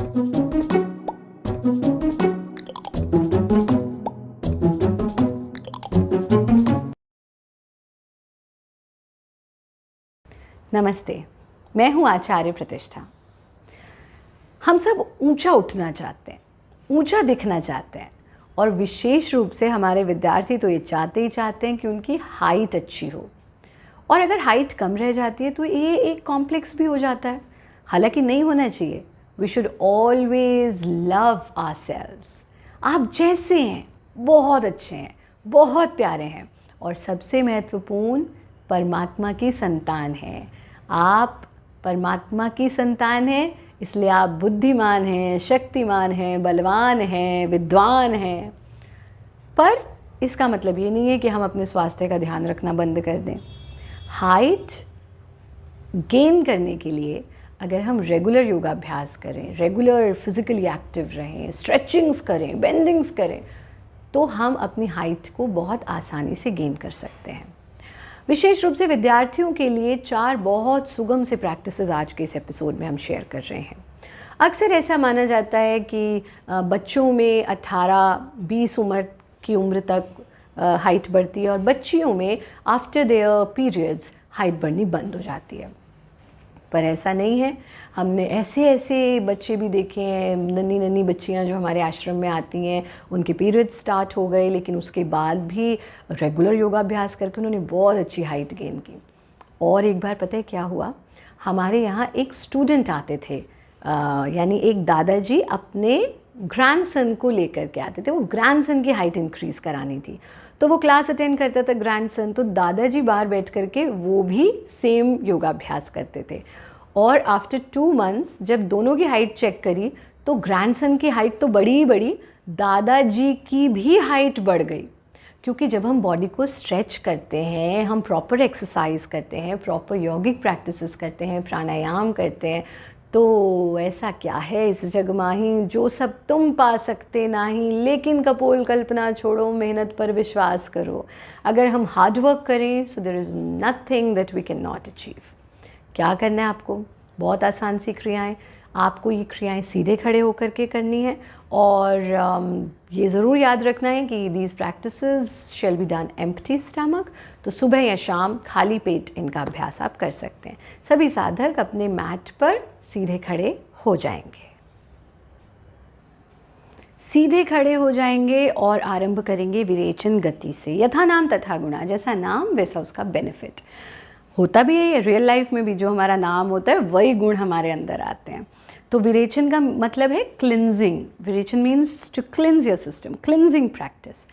नमस्ते, मैं हूँ आचार्य प्रतिष्ठा। हम सब ऊंचा उठना चाहते हैं, ऊंचा दिखना चाहते हैं और विशेष रूप से हमारे विद्यार्थी तो ये चाहते ही चाहते हैं कि उनकी हाइट अच्छी हो। और अगर हाइट कम रह जाती है तो ये एक कॉम्प्लेक्स भी हो जाता है, हालांकि नहीं होना चाहिए। We should always love ourselves. आप जैसे हैं बहुत अच्छे हैं, बहुत प्यारे हैं और सबसे महत्वपूर्ण परमात्मा की संतान हैं। आप परमात्मा की संतान हैं, इसलिए आप बुद्धिमान हैं, शक्तिमान हैं, बलवान हैं, विद्वान हैं। पर इसका मतलब ये नहीं है कि हम अपने स्वास्थ्य का ध्यान रखना बंद कर दें। हाइट गेन करने के लिए अगर हम रेगुलर योगाभ्यास करें, रेगुलर फिजिकली एक्टिव रहें, स्ट्रेचिंग्स करें, बेंडिंग्स करें, तो हम अपनी हाइट को बहुत आसानी से गेन कर सकते हैं। विशेष रूप से विद्यार्थियों के लिए 4 बहुत सुगम से प्रैक्टिसेस आज के इस एपिसोड में हम शेयर कर रहे हैं। अक्सर ऐसा माना जाता है कि बच्चों में 18-20 की उम्र तक हाइट बढ़ती है और बच्चियों में आफ्टर देयर पीरियड्स हाइट बढ़नी बंद हो जाती है। पर ऐसा नहीं है। हमने ऐसे बच्चे भी देखे हैं, नन्ही बच्चियां जो हमारे आश्रम में आती हैं, उनके पीरियड्स स्टार्ट हो गए लेकिन उसके बाद भी रेगुलर योगाभ्यास करके उन्होंने बहुत अच्छी हाइट गेन की। और एक बार पता है क्या हुआ, हमारे यहाँ एक स्टूडेंट आते थे, यानी एक दादाजी अपने ग्रैंडसन को लेकर के आते थे। वो ग्रैंडसन की हाइट इंक्रीज़ करानी थी, तो वो क्लास अटेंड करता था ग्रैंडसन, तो दादाजी बाहर बैठ करके वो भी सेम योगाभ्यास करते थे। और आफ्टर 2 मंथ्स जब दोनों की हाइट चेक करी तो ग्रैंडसन की हाइट तो बढ़ी ही बढ़ी, दादाजी की भी हाइट बढ़ गई। क्योंकि जब हम बॉडी को स्ट्रेच करते हैं, हम प्रॉपर एक्सरसाइज करते हैं, प्रॉपर यौगिक प्रैक्टिसेस करते हैं, प्राणायाम करते हैं, तो ऐसा क्या है इस जग माही जो सब तुम पा सकते नाही, लेकिन कपोल कल्पना छोड़ो, मेहनत पर विश्वास करो। अगर हम हार्ड वर्क करें so there is nothing that we can not achieve. क्या करना है आपको? बहुत आसान सी क्रियाएं। आपको ये क्रियाएं सीधे खड़े होकर के करनी है और ये ज़रूर याद रखना है कि these practices shall be done empty stomach. तो सुबह या शाम खाली पेट इनका अभ्यास आप कर सकते हैं। सभी साधक अपने मैट पर सीधे खड़े हो जाएंगे। सीधे खड़े हो जाएंगे और आरंभ करेंगे विरेचन गति से। यथा नाम तथा गुणा, जैसा नाम वैसा उसका बेनिफिट होता भी है। रियल लाइफ में भी जो हमारा नाम होता है वही गुण हमारे अंदर आते हैं। तो विरेचन का मतलब है cleansing. Virechan means to cleanse your system, cleansing practice.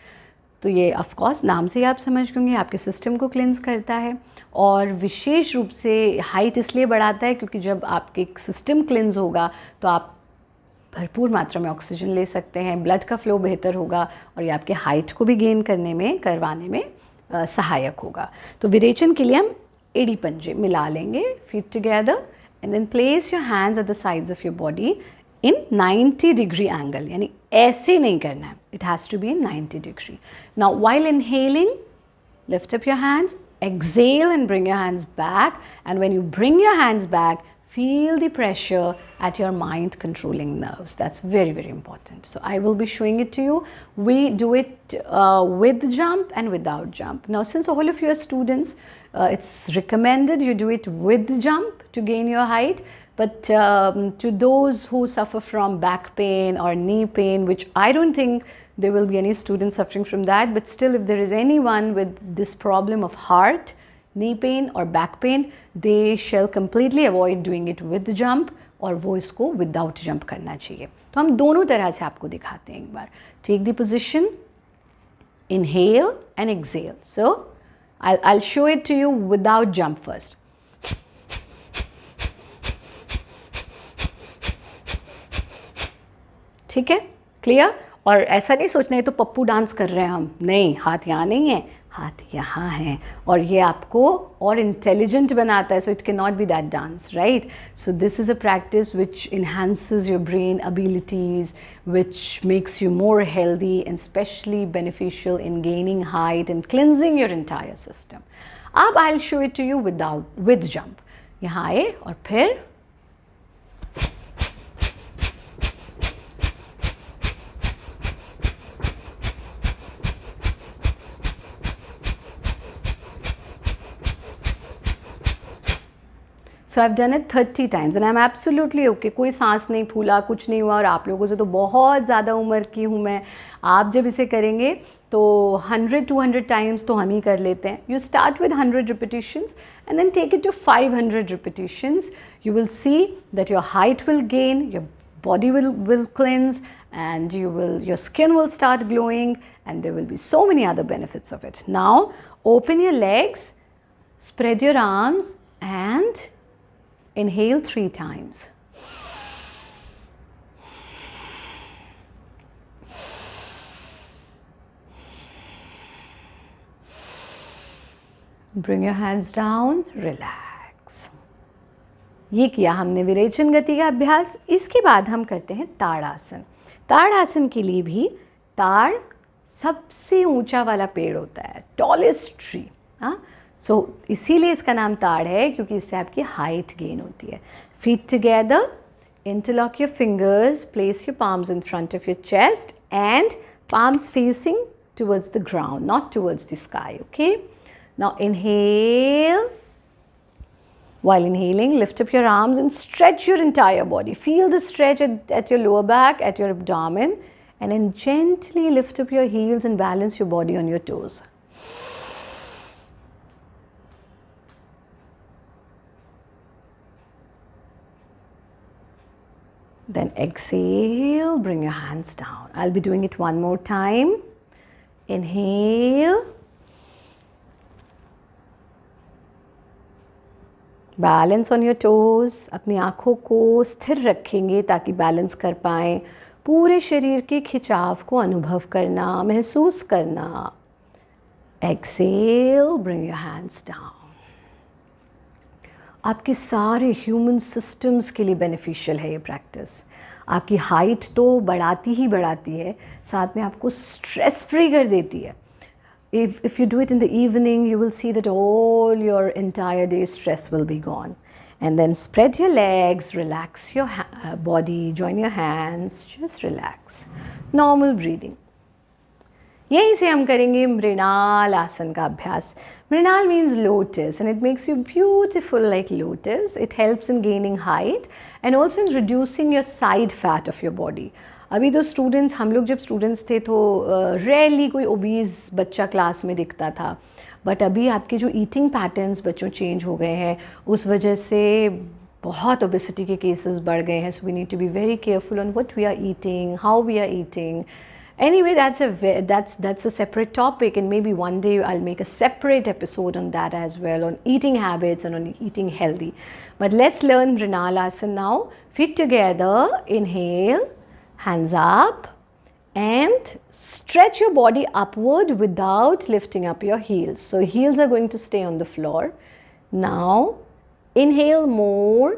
तो ये ऑफ कोर्स नाम से ही आप समझ गए आपके सिस्टम को क्लिनज करता है। और विशेष रूप से हाइट इसलिए बढ़ाता है क्योंकि जब आपके सिस्टम क्लिनज होगा तो आप भरपूर मात्रा में ऑक्सीजन ले सकते हैं, ब्लड का फ्लो बेहतर होगा और ये आपके हाइट को भी गेन करवाने में सहायक होगा। तो विरेचन के लिए हम एड़ी पंजे मिला लेंगे, feet together, and then place your hands at the sides of your body in 90 degree angle, यानी ऐसे नहीं करना है, it has to be in 90 degree. Now while inhaling lift up your hands, exhale and bring your hands back, and when you bring your hands back, feel the pressure at your mind controlling nerves. That's very important. So I will be showing it to you. We do it with jump and without jump. Now since all of you are students, it's recommended you do it with jump to gain your height. But to those who suffer from back pain or knee pain, which I don't think there will be any students suffering from that, but still if there is anyone with this problem of heart, knee pain or back pain, they shall completely avoid doing it with jump और वो इसको without jump करना चाहिए। तो हम दोनों तरह से आपको दिखाते हैं एक बार। Take the position, inhale and exhale. So I'll show it to you without jump first. ठीक है, क्लियर? और ऐसा नहीं सोचना है तो पप्पू डांस कर रहे हैं हम, नहीं, हाथ यहाँ नहीं है, हाथ यहाँ है और ये आपको और इंटेलिजेंट बनाता है. So it can not be that dance, right? So this is a practice which enhances your brain abilities, which makes you more healthy and especially beneficial in gaining height and cleansing your entire system. अब I'll show it to you with jump. यहाँ आए और फिर so I have done it 30 times and I am absolutely okay. कोई सांस नहीं फूला, कुछ नहीं हुआ. और आप लोगों से तो बहुत ज़्यादा उम्र की हूँ मैं. आप जब इसे करेंगे तो 100-200 times तो हम ही कर लेते हैं. You start with 100 repetitions and then take it to 500 repetitions. You will see that your height will gain, your body will cleanse, and your skin will start glowing, and there will be so many other benefits of it. Now open your legs, spread your arms, and inhale 3 times. Bring your hands down, relax. ये किया हमने विरेचन गति का अभ्यास. इसके बाद हम करते हैं ताड़ासन. ताड़ासन के लिए भी ताड़ सबसे ऊंचा वाला पेड़ होता है, टॉलेस्ट ट्री. हाँ, सो इसीलिए इसका नाम ताड़ है, क्योंकि इससे आपकी हाइट गेन होती है. Feet together, interlock your fingers, place your palms in front of your chest and palms facing towards the ground, not towards the sky. Okay, now inhale. While inhaling, lift up your arms and stretch your entire body. Feel the stretch at your lower back, at your abdomen, and then gently lift up your heels and balance your body on your toes. Then exhale, bring your hands down. I'll be doing it one more time. Inhale. Balance on your toes. अपनी आँखों को स्थिर रखेंगे ताकि balance कर पाएँ. पूरे शरीर के खिंचाव को अनुभव करना, महसूस करना. Exhale, bring your hands down. आपके सारे ह्यूमन सिस्टम्स के लिए बेनिफिशियल है ये प्रैक्टिस. आपकी हाइट तो बढ़ाती ही बढ़ाती है, साथ में आपको स्ट्रेस फ्री कर देती है. If you do it in the evening, you will see that all your entire day's stress will be gone. And then spread your legs, relax your body, join your hands, just relax. Normal breathing. यहीं से हम करेंगे मृणाल आसन का अभ्यास. Mrinal means lotus and it makes you beautiful like lotus. It helps in gaining height and also in reducing your side fat of your body. अभी तो students, हम लोग जब स्टूडेंट्स थे तो रेयरली कोई ओबीज बच्चा क्लास में दिखता था. बट अभी आपके जो ईटिंग पैटर्न्स बच्चों चेंज हो गए हैं, उस वजह से बहुत ओबेसिटी के केसेस बढ़ गए हैं. So we need to be very careful on what we are eating, how we are eating. Anyway, that's a separate topic, and maybe one day I'll make a separate episode on that as well, on eating habits and on eating healthy. But let's learn Mrinalasana now. Feet together, inhale, hands up, and stretch your body upward without lifting up your heels. So heels are going to stay on the floor. Now inhale more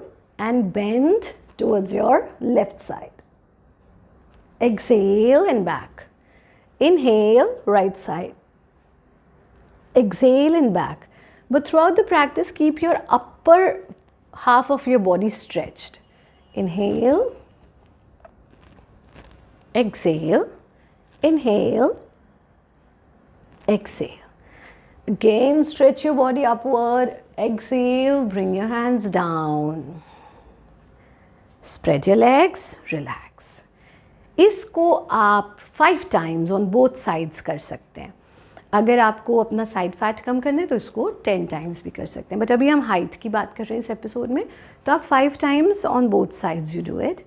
and bend towards your left side. Exhale and back. Inhale, right side. Exhale and back. But throughout the practice, keep your upper half of your body stretched. Inhale. Exhale. Inhale. Exhale. Again, stretch your body upward. Exhale, bring your hands down. Spread your legs, relax. इसको आप 5 times on both sides कर सकते हैं. अगर आपको अपना side fat कम करना है तो इसको 10 times भी कर सकते हैं. बट अभी हम हाइट की बात कर रहे हैं इस एपिसोड में, तो आप 5 times on both sides you do it.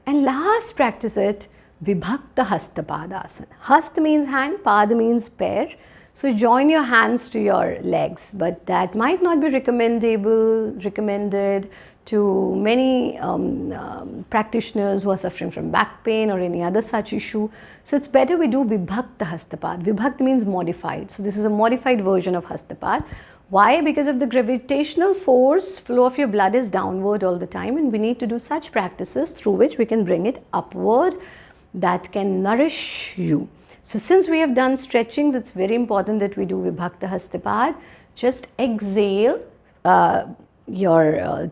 And last practice it Vibhakta Hastapadasan. Hast means hand, Pad means pair. So join your hands to your legs, but that might not be recommended to many practitioners who are suffering from back pain or any other such issue. So it's better we do Vibhakta Hastapad. Vibhakta means modified. So this is a modified version of Hastapad. Why? Because of the gravitational force, flow of your blood is downward all the time, and we need to do such practices through which we can bring it upward that can nourish you. So since we have done stretchings, it's very important that we do Vibhakta Hastapad. Just exhale,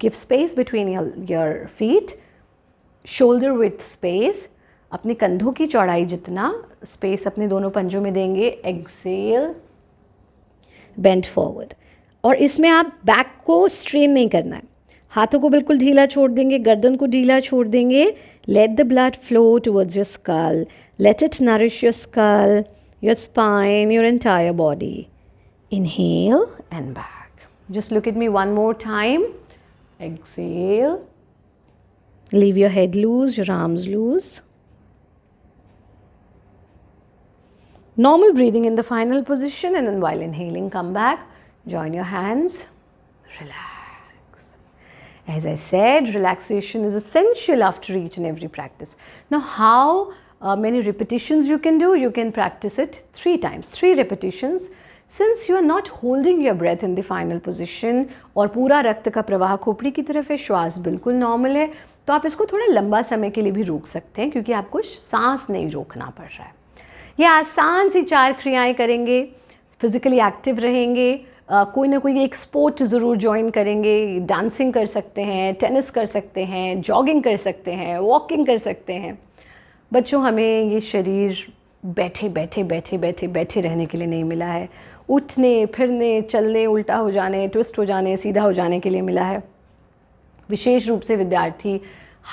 give space between your feet, shoulder width space. अपने कंधों की चौड़ाई जितना space अपने दोनों पंजों में देंगे. Exhale, bend forward. और इसमें आप बैक को स्ट्रेन नहीं करना है, हाथों को बिल्कुल ढीला छोड़ देंगे, गर्दन को ढीला छोड़ देंगे. Let the blood flow towards your skull. Let it nourish your skull, your spine, your entire body. Inhale and back. Just look at me one more time. Exhale. Leave your head loose, your arms loose. Normal breathing in the final position, and then while inhaling, come back. Join your hands. Relax. As I said, relaxation is essential after each and every practice. Now, how many repetitions you can do? You can practice it 3 times, 3 repetitions. Since you are not holding your breath in the final position और पूरा रक्त का प्रवाह खोपड़ी की तरफ है, श्वास बिल्कुल नॉर्मल है, तो आप इसको थोड़ा लंबा समय के लिए भी रोक सकते हैं क्योंकि आपको सांस नहीं रोकना पड़ रहा है. ये आसान सी 4 क्रियाएं करेंगे, फिजिकली एक्टिव रहेंगे, कोई ना कोई एक स्पोर्ट ज़रूर ज्वाइन करेंगे. डांसिंग कर सकते हैं, टेनिस कर सकते हैं, जॉगिंग कर सकते हैं, वॉकिंग कर सकते हैं. बच्चों, हमें ये शरीर बैठे बैठे बैठे बैठे बैठे रहने के लिए नहीं मिला है. उठने, फिरने, चलने, उल्टा हो जाने, ट्विस्ट हो जाने, सीधा हो जाने के लिए मिला है. विशेष रूप से विद्यार्थी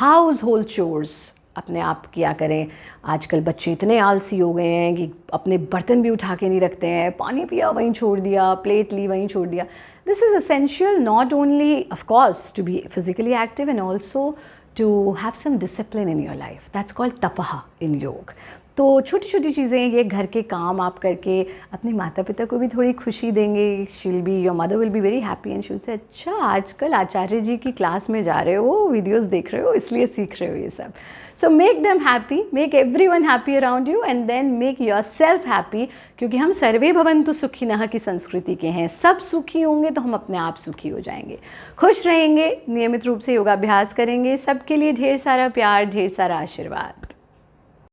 हाउस होल्ड चोर्स अपने आप किया करें. आजकल बच्चे इतने आलसी हो गए हैं कि अपने बर्तन भी उठा के नहीं रखते हैं. पानी पिया वहीं छोड़ दिया, प्लेट ली वहीं छोड़ दिया. This is essential not only of course to be physically active and also to have some discipline in your life. That's called tapaha in योग. तो छोटी छोटी चीज़ें, ये घर के काम आप करके अपने माता पिता को भी थोड़ी खुशी देंगे. She'll be, your mother will be very happy and she'll से, अच्छा आजकल आचार्य जी की क्लास में जा रहे हो, वीडियोस देख रहे हो, इसलिए सीख रहे हो ये सब. So make them happy, make everyone happy around you and then make yourself happy. क्योंकि हम सर्वे भवन्तु सुखिनः की संस्कृति के हैं. सब सुखी होंगे तो हम अपने आप सुखी हो जाएंगे, खुश रहेंगे, नियमित रूप से योगाभ्यास करेंगे. सबके लिए ढेर सारा प्यार, ढेर सारा आशीर्वाद.